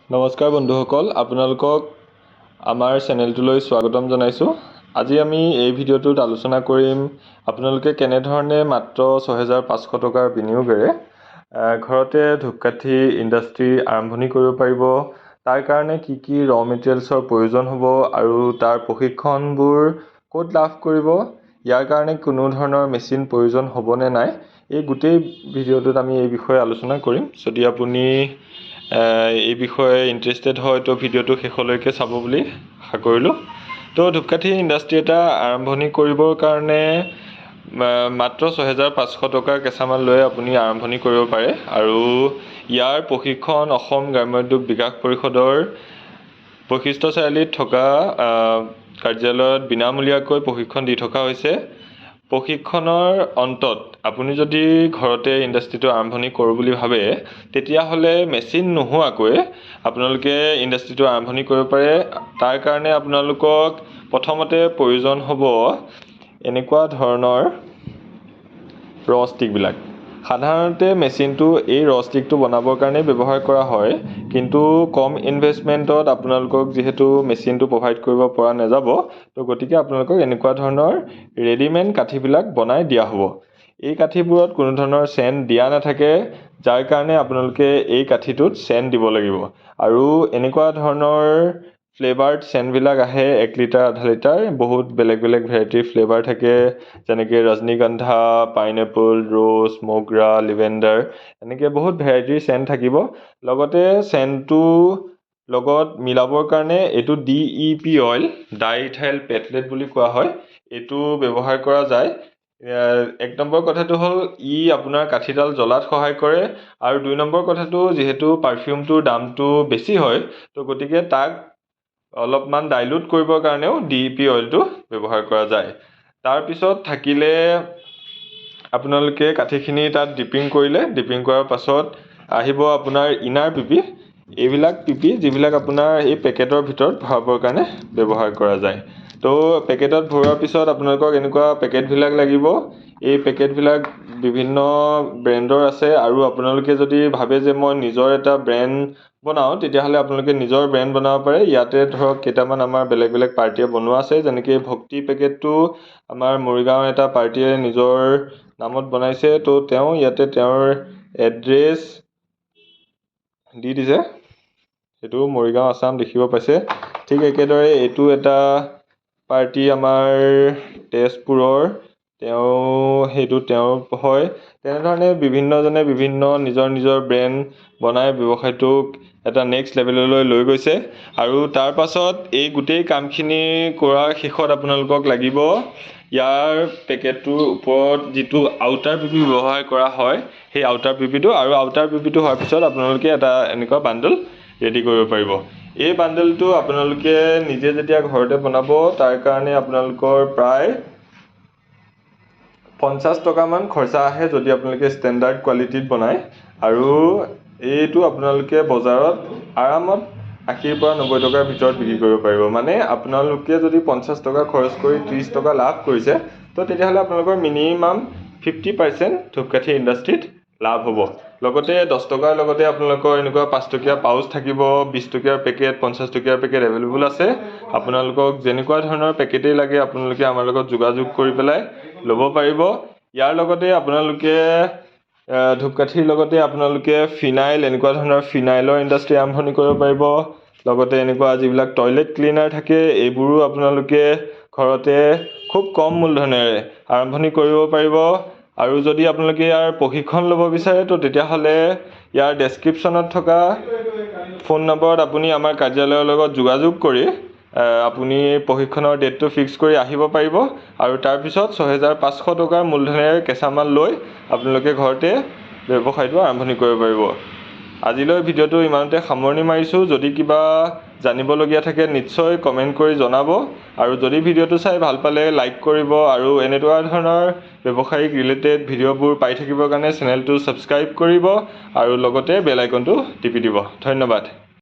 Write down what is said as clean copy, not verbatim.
নমস্কাৰ বন্ধুসকল, আপোনালোকক আমাৰ চেনেলটোলৈ স্বাগতম জনাইছোঁ। আজি আমি এই ভিডিঅ'টোত আলোচনা কৰিম আপোনালোকে কেনেধৰণে মাত্ৰ ৬৫০০ টকাৰ বিনিয়োগেৰে ঘৰতে ধূপকাঠি ইণ্ডাষ্ট্ৰী আৰম্ভণি কৰিব পাৰিব। তাৰ কাৰণে কি কি ৰ মেটেৰিয়েলছৰ প্ৰয়োজন হ'ব আৰু তাৰ প্ৰশিক্ষণবোৰ ক'ত লাভ কৰিব, ইয়াৰ কাৰণে কোনো ধৰণৰ মেচিন প্ৰয়োজন হ'বনে নাই, এই গোটেই ভিডিঅ'টোত আমি এই বিষয়ে আলোচনা কৰিম। যদি আপুনি এই বিষয়ে ইণ্টাৰেষ্টেড হয় তো ভিডিঅ'টো শেষলৈকে চাব বুলি আশা কৰিলোঁ। তো ধূপকাঠি ইণ্ডাষ্ট্ৰী এটা আৰম্ভণি কৰিবৰ কাৰণে মাত্ৰ ৬৫০০ টকাৰ কেঁচামাল লৈ আপুনি আৰম্ভণি কৰিব পাৰে আৰু ইয়াৰ প্ৰশিক্ষণ অসম গ্ৰাম্য উদ্যোগ বিকাশ পৰিষদৰ বৈশিষ্ট্য চাৰিআলিত থকা কাৰ্যালয়ত বিনামূলীয়াকৈ প্ৰশিক্ষণ দি থকা হৈছে। প্ৰশিক্ষণৰ অন্তত আপুনি যদি ঘৰতে ইণ্ডাষ্ট্ৰীটো আৰম্ভণি কৰোঁ বুলি ভাবে তেতিয়াহ'লে মেচিন নোহোৱাকৈ আপোনালোকে ইণ্ডাষ্ট্ৰীটো আৰম্ভণি কৰিব পাৰে। তাৰ কাৰণে আপোনালোকক প্ৰথমতে প্ৰয়োজন হ'ব এনেকুৱা ধৰণৰ ৰ ষ্টিকবিলাক। সাধাৰণতে মেচিনটো এই ৰ ষ্টিকটো বনাবৰ কাৰণে ব্যৱহাৰ কৰা হয়, কিন্তু কম ইনভেষ্টমেণ্টত আপোনালোকক যিহেতু মেচিনটো প্ৰভাইড কৰিব পৰা নাযাব, তো গতিকে আপোনালোকক এনেকুৱা ধৰণৰ ৰেডিমেড কাঠিবিলাক বনাই দিয়া হ'ব। এই কাঠিবোৰত কোনো ধৰণৰ চেণ্ট দিয়া নাথাকে, যাৰ কাৰণে আপোনালোকে এই কাঠিটোত চেণ্ট দিব লাগিব। আৰু এনেকুৱা ধৰণৰ ফ্লেভাৰ্ড চেণ্টবিলাক আহে 1 লিটাৰ, আধা লিটাৰ, বহুত বেলেগ বেলেগ ভেৰাইটিৰ ফ্লেভাৰ থাকে, যেনেকৈ ৰজনীগন্ধা, পাইনএপল, ৰ'জ, মোগৰা, লিভেণ্ডাৰ, এনেকৈ বহুত ভেৰাইটিৰ চেণ্ট থাকিব। লগতে চেণ্টটো লগত মিলাবৰ কাৰণে এইটো DEP অইল, ডাই ইথাইল পেটলেট বুলি কোৱা হয়, এইটো ব্যৱহাৰ কৰা যায়। 1 নম্বৰ কথাটো হ'ল ই আপোনাৰ কাঠিডাল জ্বলাত সহায় কৰে, আৰু 2 নম্বৰ কথাটো যিহেতু পাৰফিউমটোৰ দামটো বেছি হয়, তো গতিকে তাক অলপমান ডাইলুট কৰিবৰ কাৰণেও DEP অইলটো ব্যৱহাৰ কৰা যায়। তাৰপিছত থাকিলে আপোনালোকে কাঠিখিনি তাত ডিপিং কৰিলে, ডিপিং কৰাৰ পাছত আহিব আপোনাৰ ইনাৰ পিপি। এইবিলাক পিপি যিবিলাক আপোনাৰ এই পেকেটৰ ভিতৰত ভৰাবৰ কাৰণে ব্যৱহাৰ কৰা যায়। তো পেকেটত ভৰোৱাৰ পিছত আপোনালোকক এনেকুৱা পেকেটবিলাক লাগিব। এই পেকেটবিলাক বিভিন্ন ব্ৰেণ্ডৰ আছে, আৰু আপোনালোকে যদি ভাবে যে মই নিজৰ এটা ব্ৰেণ্ড বনাওঁ তেতিয়াহ'লে আপোনালোকে নিজৰ ব্ৰেণ্ড বনাব পাৰে। ইয়াতে ধৰক কেইটামান আমাৰ বেলেগ বেলেগ পাৰ্টিয়ে বনোৱা আছে, যেনেকৈ ভক্তি পেকেটটো আমাৰ মৰিগাঁৱৰ এটা পাৰ্টিয়ে নিজৰ নামত বনাইছে, তো তেওঁ ইয়াতে তেওঁৰ এড্ৰেছ দি দিছে, সেইটো মৰিগাঁও আছাম দেখিব পাইছে। ঠিক একেদৰে এইটো এটা পাৰ্টি আমাৰ তেজপুৰৰ, সেইটো তেওঁৰ হয়। তেনেধৰণে বিভিন্নজনে বিভিন্ন নিজৰ নিজৰ ব্ৰেণ্ড বনাই ব্যৱসায়টোক এটা নেক্সট লেভেললৈ লৈ গৈছে। আৰু তাৰ পাছত এই গোটেই কামখিনি কৰাৰ শেষত আপোনালোকক লাগিব ইয়াৰ পেকেটটোৰ ওপৰত যিটো আউটাৰ পিপি ব্যৱহাৰ কৰা হয়, সেই আউটাৰ পিপিটো, আৰু আউটাৰ পিপিটো হোৱাৰ পিছত আপোনালোকে এটা এনেকুৱা বাণ্ডল ৰেডি কৰিব পাৰিব। এই বাণ্ডলটো আপোনালোকে নিজে যেতিয়া ঘৰতে বনাব, তাৰ কাৰণে আপোনালোকৰ প্ৰায় 50 টকামান খৰচা আহে যদি আপোনালোকে ষ্টেণ্ডাৰ্ড কোৱালিটিত বনায়। আৰু এইটো আপোনালোকে বজাৰত আৰামত 80 পৰা 90 টকাৰ ভিতৰত বিক্ৰী কৰিব পাৰিব। মানে আপোনালোকে যদি 50 টকা খৰচ কৰি 30 টকা লাভ কৰিছে, তো তেতিয়াহ'লে আপোনালোকৰ মিনিমাম 50% ধূপকাঠি ইণ্ডাষ্ট্ৰীত লাভ হ'ব। লগতে 10 টকাৰ লগতে আপোনালোকৰ এনেকুৱা 5 টকীয়া পাউচ থাকিব, 20 টকীয়াৰ পেকেট, 50 টকীয়াৰ পেকেট এভেইলেবল আছে। আপোনালোকক যেনেকুৱা ধৰণৰ পেকেটেই লাগে আপোনালোকে আমাৰ লগত যোগাযোগ কৰি পেলাই ল'ব পাৰিব। ইয়াৰ লগতে আপোনালোকে ধূপকাঠিৰ লগতে আপোনালোকে ফিনাইল, এনেকুৱা ধৰণৰ ফিনাইলৰ ইণ্ডাষ্ট্ৰী আৰম্ভণি কৰিব পাৰিব। লগতে এনেকুৱা যিবিলাক টয়লেট ক্লিনাৰ থাকে, এইবোৰো আপোনালোকে ঘৰতে খুব কম মূলধনেৰে আৰম্ভণি কৰিব পাৰিব। আৰু যদি আপোনালোকে ইয়াৰ প্ৰশিক্ষণ ল'ব বিচাৰে, তো তেতিয়াহ'লে ইয়াৰ ডেছক্ৰিপশ্যনত থকা ফোন নম্বৰত আপুনি আমাৰ কাৰ্যালয়ৰ লগত যোগাযোগ কৰি আপুনি প্ৰশিক্ষণৰ ডেটটো ফিক্স কৰি আহিব পাৰিব। আৰু তাৰপিছত ৬৫০০ টকাৰ মূলধনেৰে কেঁচামাল লৈ আপোনালোকে ঘৰতে ব্যৱসায়টো আৰম্ভণি কৰিব পাৰিব। আজিলৈ ভিডিঅ'টো ইমানতে সামৰণি মাৰিছোঁ। যদি কিবা জানিবলগীয়া থাকে নিশ্চয় কমেণ্ট কৰি জনাব, আৰু যদি ভিডিঅ'টো চাই ভাল পালে লাইক কৰিব, আৰু এনেকুৱা ধৰণৰ ব্যৱসায়িক ৰিলেটেড ভিডিঅ'বোৰ পাই থাকিবৰ কাৰণে চেনেলটো ছাবস্ক্ৰাইব কৰিব, আৰু লগতে বেল আইকনটো টিপি দিব। ধন্যবাদ।